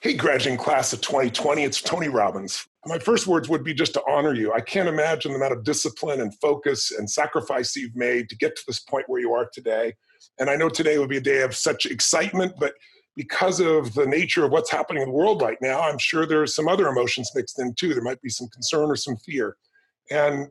Hey, graduating class of 2020, it's Tony Robbins. My first words would be just to honor you. I can't imagine the amount of discipline and focus and sacrifice you've made to get to this point where you are today. And I know today would be a day of such excitement, but because of the nature of what's happening in the world right now, I'm sure there are some other emotions mixed in too. There might be some concern or some fear. And,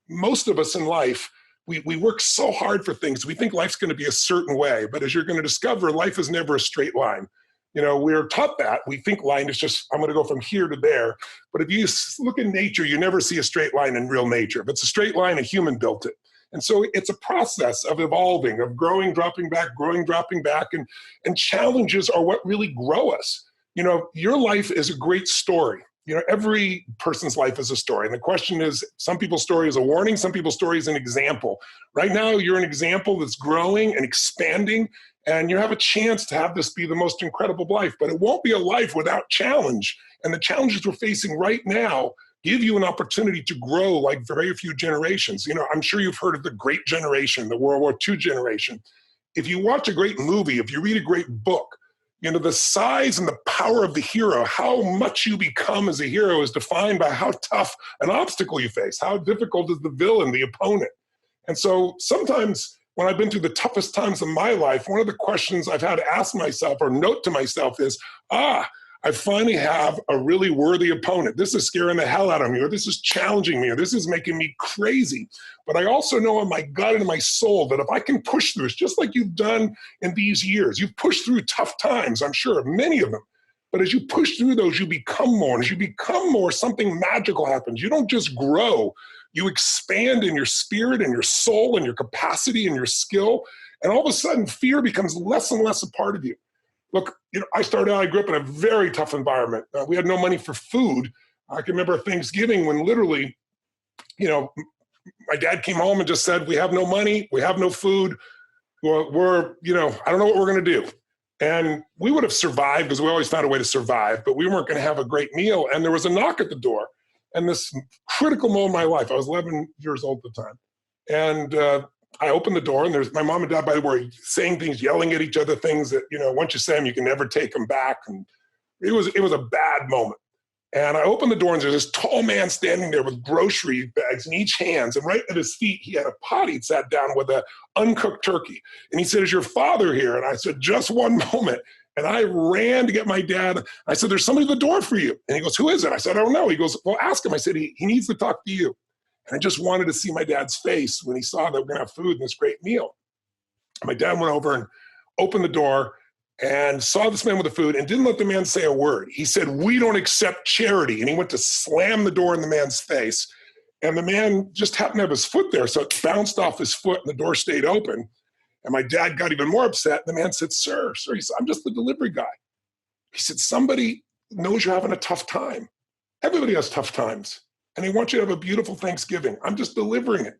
most of us in life, we work so hard for things. We think life's going to be a certain way, but as you're going to discover, life is never a straight line. We're taught that. We think line is just, I'm going to go from here to there. But if you look in nature, you never see a straight line in real nature. If it's a straight line, a human built it. And so it's a process of evolving, of growing, dropping back, growing, dropping back. And challenges are what really grow us. Your life is a great story. Every person's life is a story. And the question is, some people's story is a warning, some people's story is an example. Right now, you're an example that's growing and expanding, and you have a chance to have this be the most incredible life. But it won't be a life without challenge. And the challenges we're facing right now give you an opportunity to grow like very few generations. I'm sure you've heard of the Great Generation, the World War II generation. If you watch a great movie, if you read a great book, the size and the power of the hero, how much you become as a hero is defined by how tough an obstacle you face, how difficult is the villain, the opponent. And so sometimes when I've been through the toughest times of my life, one of the questions I've had to ask myself or note to myself is, I finally have a really worthy opponent. This is scaring the hell out of me, or this is challenging me, or this is making me crazy. But I also know in my gut and in my soul that if I can push through, it's just like you've done in these years. You've pushed through tough times, I'm sure, many of them. But as you push through those, you become more. And as you become more, something magical happens. You don't just grow. You expand in your spirit and your soul and your capacity and your skill. And all of a sudden, fear becomes less and less a part of you. Look, I grew up in a very tough environment. We had no money for food. I can remember Thanksgiving when literally, my dad came home and just said, we have no money, we have no food. I don't know what we're going to do. And we would have survived because we always found a way to survive, but we weren't going to have a great meal. And there was a knock at the door. And this critical moment in my life, I was 11 years old at the time. And I opened the door, and there's my mom and dad, by the way, saying things, yelling at each other, things that, once you say them, you can never take them back. And it was a bad moment. And I opened the door, and there's this tall man standing there with grocery bags in each hand. And right at his feet, he had a pot he'd sat down with an uncooked turkey. And he said, "Is your father here?" And I said, "Just one moment." And I ran to get my dad. I said, "There's somebody at the door for you." And he goes, "Who is it?" I said, "I don't know." He goes, "Well, ask him." I said, he needs to talk to you. And I just wanted to see my dad's face when he saw that we're going to have food in this great meal. My dad went over and opened the door and saw this man with the food and didn't let the man say a word. He said, "We don't accept charity." And he went to slam the door in the man's face. And the man just happened to have his foot there. So it bounced off his foot and the door stayed open. And my dad got even more upset. The man said, sir, he said, "I'm just the delivery guy." He said, "Somebody knows you're having a tough time. Everybody has tough times. And they want you to have a beautiful Thanksgiving. I'm just delivering it."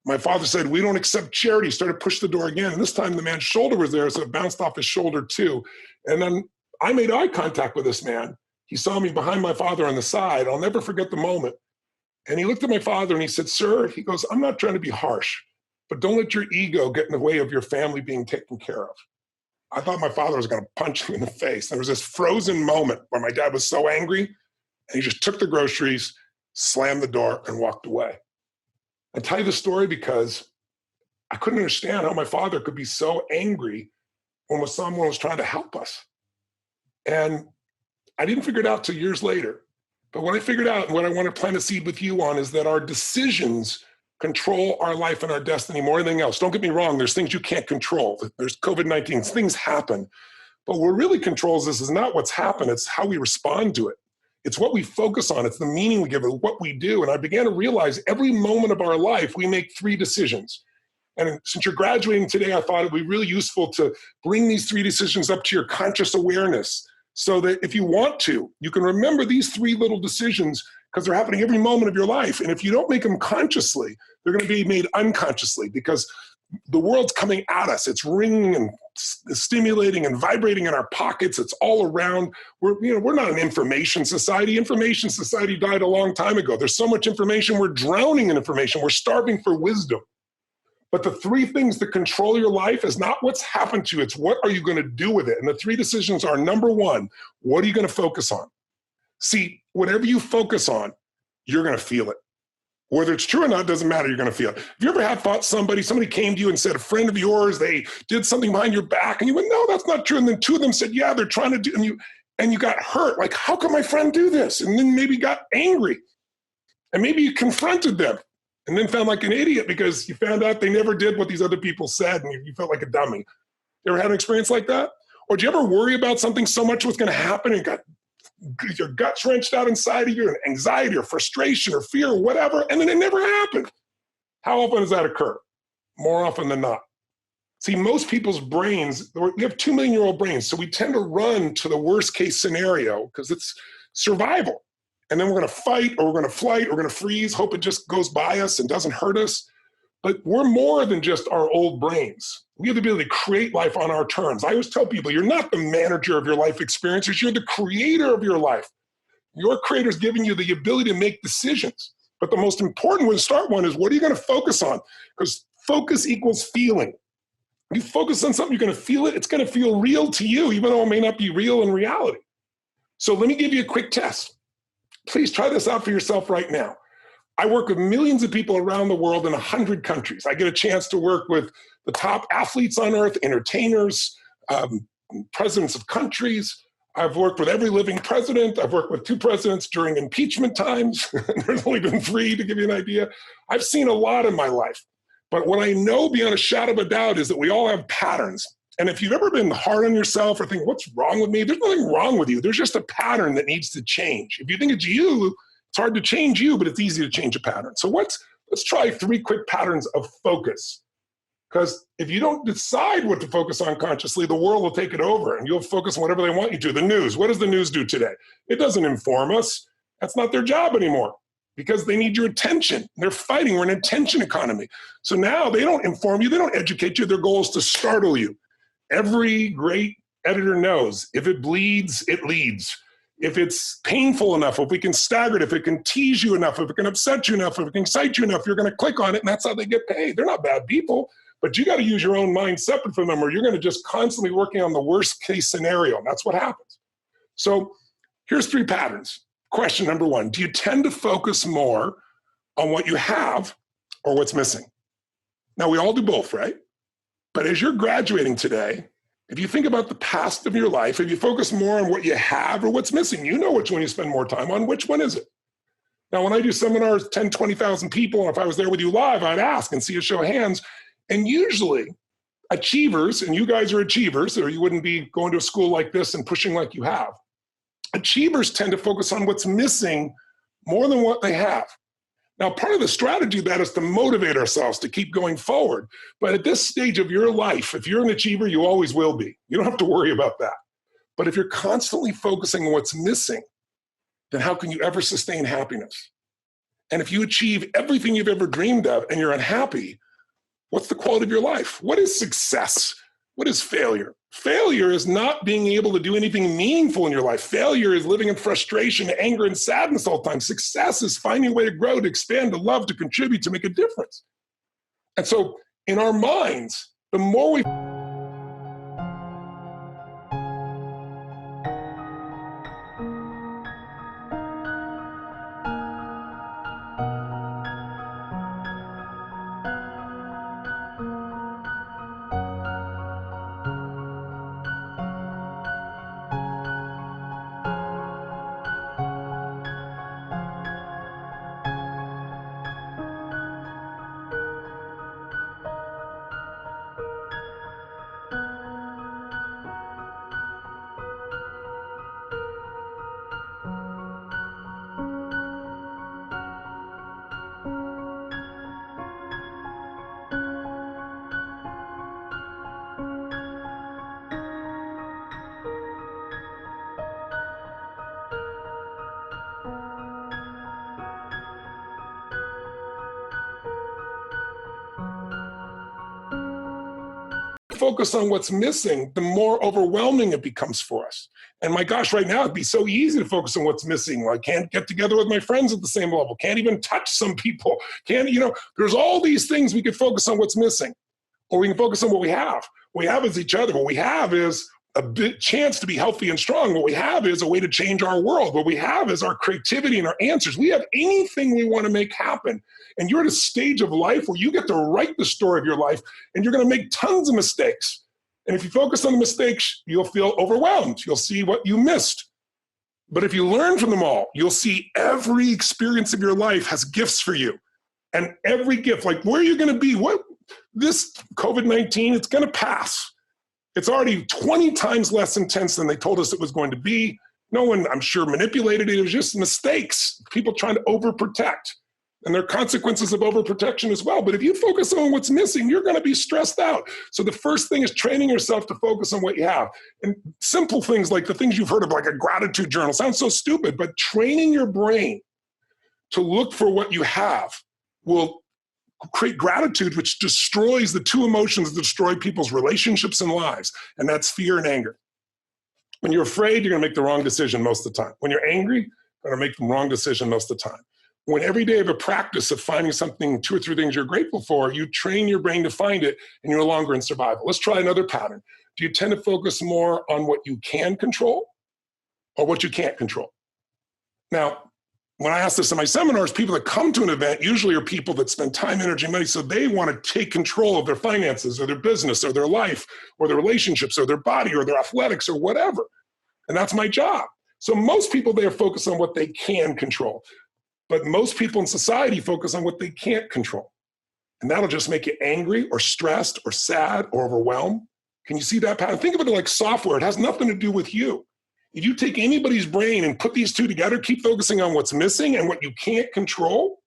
My father said, "We don't accept charity." He started to push the door again. And this time the man's shoulder was there, so it bounced off his shoulder too. And then I made eye contact with this man. He saw me behind my father on the side. I'll never forget the moment. And he looked at my father and he said, "Sir," he goes, "I'm not trying to be harsh, but don't let your ego get in the way of your family being taken care of." I thought my father was going to punch him in the face. There was this frozen moment where my dad was so angry, and he just took the groceries, slammed the door, and walked away. I tell you the story because I couldn't understand how my father could be so angry when someone was trying to help us. And I didn't figure it out till years later. But what I figured out and what I want to plant a seed with you on is that our decisions control our life and our destiny more than anything else. Don't get me wrong, there's things you can't control. There's COVID-19, things happen. But what really controls this is not what's happened, it's how we respond to it. It's what we focus on. It's the meaning we give it, what we do. And I began to realize every moment of our life, we make 3 decisions. And since you're graduating today, I thought it would be really useful to bring these 3 decisions up to your conscious awareness so that if you want to, you can remember these 3 little decisions because they're happening every moment of your life. And if you don't make them consciously, they're going to be made unconsciously because the world's coming at us. It's ringing and stimulating and vibrating in our pockets. It's all around. We're not an information society. Information society died a long time ago. There's so much information. We're drowning in information. We're starving for wisdom. But the three things that control your life is not what's happened to you, it's what are you going to do with it. And the three decisions are, number one, what are you going to focus on? See, whatever you focus on, you're going to feel it. Whether it's true or not, doesn't matter, you're going to feel it. Have you ever had thought somebody came to you and said, a friend of yours, they did something behind your back, and you went, no, that's not true. And then two of them said, yeah, they're trying to do, and you got hurt. Like, how can my friend do this? And then maybe got angry. And maybe you confronted them and then found like an idiot because you found out they never did what these other people said and you felt like a dummy. You ever had an experience like that? Or did you ever worry about something so much was going to happen and got your guts wrenched out inside of you and anxiety or frustration or fear or whatever, and then it never happened? How often does that occur? More often than not. See, most people's brains, we have 2 million-year-old brains, so we tend to run to the worst case scenario because it's survival. And then we're going to fight, or we're going to flight, or we're going to freeze, hope it just goes by us and doesn't hurt us. But we're more than just our old brains. We have the ability to create life on our terms. I always tell people, you're not the manager of your life experiences, you're the creator of your life. Your creator's giving you the ability to make decisions. But the most important one, start one, is what are you going to focus on? Because focus equals feeling. You focus on something, you're going to feel it. It's going to feel real to you, even though it may not be real in reality. So let me give you a quick test. Please try this out for yourself right now. I work with millions of people around the world in 100 countries. I get a chance to work with the top athletes on earth, entertainers, presidents of countries. I've worked with every living president. I've worked with 2 presidents during impeachment times. There's only been 3 to give you an idea. I've seen a lot in my life. But what I know beyond a shadow of a doubt is that we all have patterns. And if you've ever been hard on yourself or think, what's wrong with me? There's nothing wrong with you. There's just a pattern that needs to change. If you think it's you, it's hard to change you, but it's easy to change a pattern. So let's try 3 quick patterns of focus. Because if you don't decide what to focus on consciously, the world will take it over and you'll focus on whatever they want you to. The news, what does the news do today? It doesn't inform us. That's not their job anymore because they need your attention. They're fighting. We're an attention economy. So now they don't inform you. They don't educate you. Their goal is to startle you. Every great editor knows if it bleeds, it leads. If it's painful enough, if we can stagger it, if it can tease you enough, if it can upset you enough, if it can excite you enough, you're going to click on it, and that's how they get paid. They're not bad people, but you got to use your own mind separate from them, or you're going to just constantly working on the worst case scenario, and that's what happens. So here's 3 patterns. Question number 1, do you tend to focus more on what you have or what's missing? Now, we all do both, right? But as you're graduating today, if you think about the past of your life, if you focus more on what you have or what's missing, you know which one you spend more time on. Which one is it? Now, when I do seminars, 10, 20,000 people, and if I was there with you live, I'd ask and see a show of hands. And usually achievers, and you guys are achievers, or you wouldn't be going to a school like this and pushing like you have. Achievers tend to focus on what's missing more than what they have. Now, part of the strategy of that is to motivate ourselves to keep going forward. But at this stage of your life, if you're an achiever, you always will be. You don't have to worry about that. But if you're constantly focusing on what's missing, then how can you ever sustain happiness? And if you achieve everything you've ever dreamed of and you're unhappy, what's the quality of your life? What is success? What is failure? Failure is not being able to do anything meaningful in your life. Failure is living in frustration, anger, and sadness all the time. Success is finding a way to grow, to expand, to love, to contribute, to make a difference. And so in our minds, the more we focus on what's missing, the more overwhelming it becomes for us. And my gosh, right now, it'd be so easy to focus on what's missing. Well, I can't get together with my friends at the same level. Can't even touch some people. There's all these things we could focus on what's missing. Or we can focus on what we have. What we have is each other. What we have is a big chance to be healthy and strong. What we have is a way to change our world. What we have is our creativity and our answers. We have anything we want to make happen. And you're at a stage of life where you get to write the story of your life, and you're going to make tons of mistakes. And if you focus on the mistakes, you'll feel overwhelmed. You'll see what you missed. But if you learn from them all, you'll see every experience of your life has gifts for you. And every gift, like where are you going to be? This COVID-19, it's going to pass. It's already 20 times less intense than they told us it was going to be. No one, I'm sure, manipulated it. It was just mistakes, people trying to overprotect. And there are consequences of overprotection as well. But if you focus on what's missing, you're going to be stressed out. So the first thing is training yourself to focus on what you have. And simple things like the things you've heard of, like a gratitude journal, sounds so stupid, but training your brain to look for what you have will create gratitude, which destroys the two emotions that destroy people's relationships and lives, and that's fear and anger. When you're afraid, you're going to make the wrong decision most of the time. When you're angry, you're going to make the wrong decision most of the time. When every day of a practice of finding something, 2 or 3 things you're grateful for, you train your brain to find it, and you're no longer in survival. Let's try another pattern. Do you tend to focus more on what you can control or what you can't control? Now, when I ask this in my seminars, people that come to an event usually are people that spend time, energy, money, so they want to take control of their finances or their business or their life or their relationships or their body or their athletics or whatever. And that's my job. So most people, they are focused on what they can control. But most people in society focus on what they can't control. And that'll just make you angry or stressed or sad or overwhelmed. Can you see that pattern? Think of it like software. It has nothing to do with you. If you take anybody's brain and put these two together, keep focusing on what's missing and what you can't control,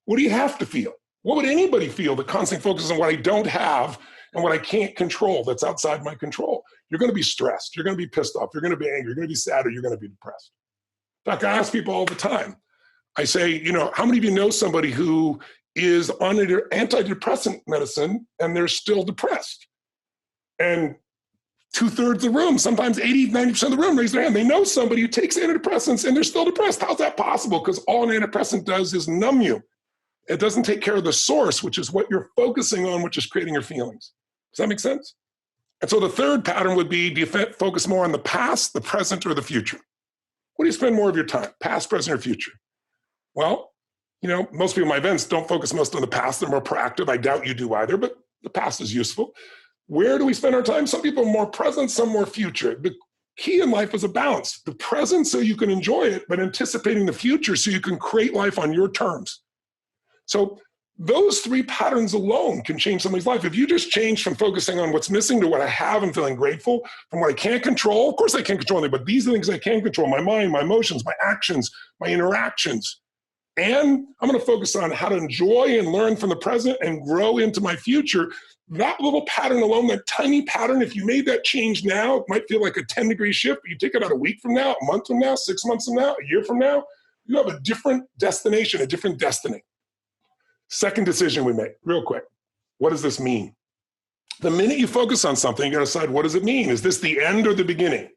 what do you have to feel? What would anybody feel that constantly focuses on what I don't have and what I can't control that's outside my control? You're going to be stressed. You're going to be pissed off. You're going to be angry. You're going to be sad, or you're going to be depressed. In fact, I ask people all the time. I say, how many of you know somebody who is on an antidepressant medicine and they're still depressed? And 2/3 of the room, sometimes 80, 90% of the room raise their hand. They know somebody who takes antidepressants and they're still depressed. How's that possible? Because all an antidepressant does is numb you. It doesn't take care of the source, which is what you're focusing on, which is creating your feelings. Does that make sense? And so the third pattern would be, do you focus more on the past, the present, or the future? What do you spend more of your time, past, present, or future? Well, most people in my events don't focus most on the past. They're more proactive. I doubt you do either, but the past is useful. Where do we spend our time? Some people are more present, some more future. The key in life is a balance. The present so you can enjoy it, but anticipating the future so you can create life on your terms. So those 3 patterns alone can change somebody's life. If you just change from focusing on what's missing to what I have and feeling grateful, from what I can't control, of course I can't control anything, but these are the things I can control: my mind, my emotions, my actions, my interactions. And I'm going to focus on how to enjoy and learn from the present and grow into my future. That little pattern alone, that tiny pattern, if you made that change now, it might feel like a 10-degree shift, but you take it out a week from now, a month from now, 6 months from now, a year from now, you have a different destination, a different destiny. Second decision we make, real quick. What does this mean? The minute you focus on something, you got to decide, what does it mean? Is this the end or the beginning?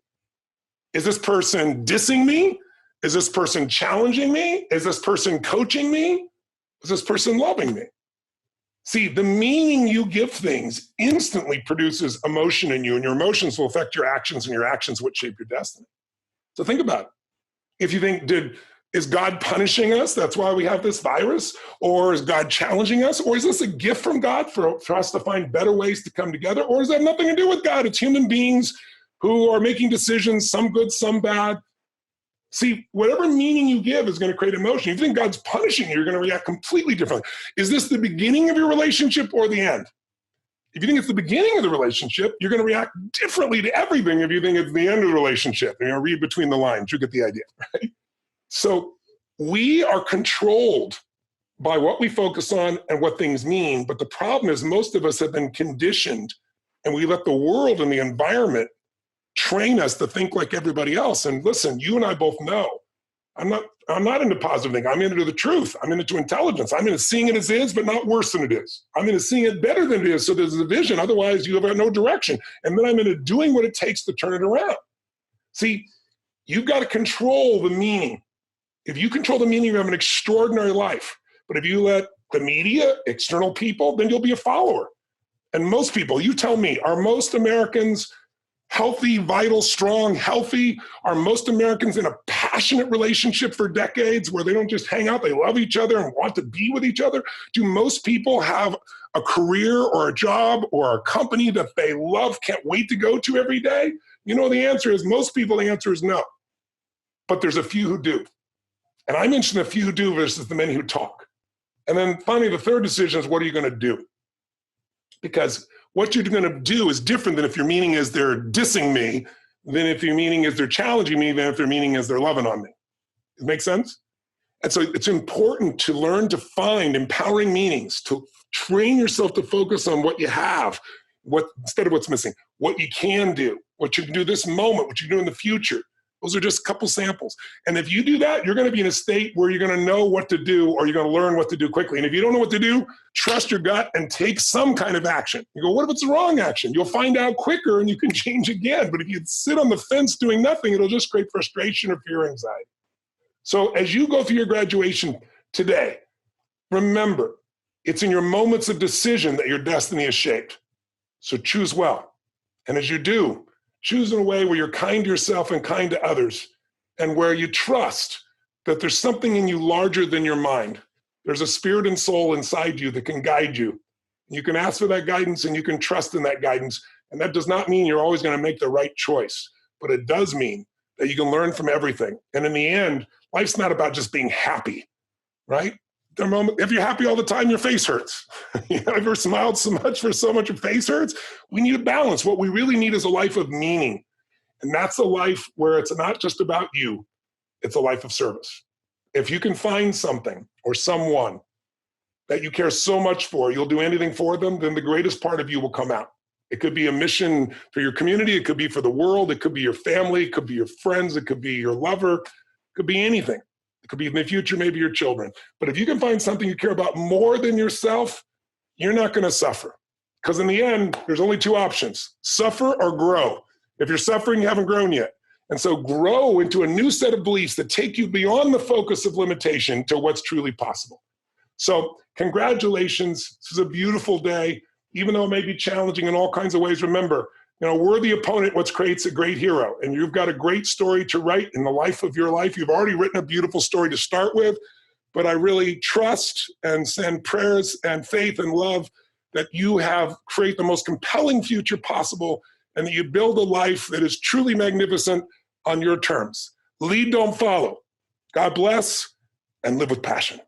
Is this person dissing me? Is this person challenging me? Is this person coaching me? Is this person loving me? See, the meaning you give things instantly produces emotion in you, and your emotions will affect your actions, and your actions will shape your destiny. So think about it. If you think, is God punishing us? That's why we have this virus? Or is God challenging us? Or is this a gift from God for us to find better ways to come together? Or does that have nothing to do with God? It's human beings who are making decisions, some good, some bad. See, whatever meaning you give is going to create emotion. If you think God's punishing you, you're going to react completely differently. Is this the beginning of your relationship or the end? If you think it's the beginning of the relationship, you're going to react differently to everything if you think it's the end of the relationship. Read between the lines. You get the idea, right? So we are controlled by what we focus on and what things mean. But the problem is most of us have been conditioned, and we let the world and the environment train us to think like everybody else. And listen, you and I both know, I'm not I'm not into positive thinking. I'm into the truth. I'm into intelligence. I'm into seeing it as is, but not worse than it is. I'm into seeing it better than it is, so there's a vision. Otherwise, you have no direction. And then I'm into doing what it takes to turn it around. See, you've got to control the meaning. If you control the meaning, you have an extraordinary life. But if you let the media, external people, then you'll be a follower. And most people, you tell me, are most Americans healthy, vital, strong, healthy? Are most Americans in a passionate relationship for decades where they don't just hang out, they love each other and want to be with each other? Do most people have a career or a job or a company that they love, can't wait to go to every day? You know, the answer is, most people, the answer is no. But there's a few who do. And I mentioned a few who do versus the many who talk. And then finally, the third decision is, what are you going to do? Because what you're going to do is different than if your meaning is they're dissing me, than if your meaning is they're challenging me, than if their meaning is they're loving on me. Does it make sense? And so it's important to learn to find empowering meanings, to train yourself to focus on what you have, instead of what's missing, what you can do, what you can do this moment, what you can do in the future. Those are just a couple samples. And if you do that, you're going to be in a state where you're going to know what to do, or you're going to learn what to do quickly. And if you don't know what to do, trust your gut and take some kind of action. You go, what if it's the wrong action? You'll find out quicker and you can change again. But if you sit on the fence doing nothing, it'll just create frustration or fear, anxiety. So as you go through your graduation today, remember, it's in your moments of decision that your destiny is shaped. So choose well. And as you do, choose in a way where you're kind to yourself and kind to others, and where you trust that there's something in you larger than your mind. There's a spirit and soul inside you that can guide you. You can ask for that guidance and you can trust in that guidance. And that does not mean you're always going to make the right choice, but it does mean that you can learn from everything. And in the end, life's not about just being happy, right? If you're happy all the time, your face hurts. You ever smiled so much for so much your face hurts? We need a balance. What we really need is a life of meaning. And that's a life where it's not just about you. It's a life of service. If you can find something or someone that you care so much for, you'll do anything for them, then the greatest part of you will come out. It could be a mission for your community. It could be for the world. It could be your family. It could be your friends. It could be your lover. It could be anything. It could be in the future, maybe your children. But if you can find something you care about more than yourself, you're not going to suffer. Because in the end, there's only two options: suffer or grow. If you're suffering, you haven't grown yet. And so grow into a new set of beliefs that take you beyond the focus of limitation to what's truly possible. So congratulations. This is a beautiful day. Even though it may be challenging in all kinds of ways, remember, a worthy opponent what creates a great hero. And you've got a great story to write in the life of your life. You've already written a beautiful story to start with, but I really trust and send prayers and faith and love that you create the most compelling future possible, and that you build a life that is truly magnificent on your terms. Lead, don't follow. God bless, and live with passion.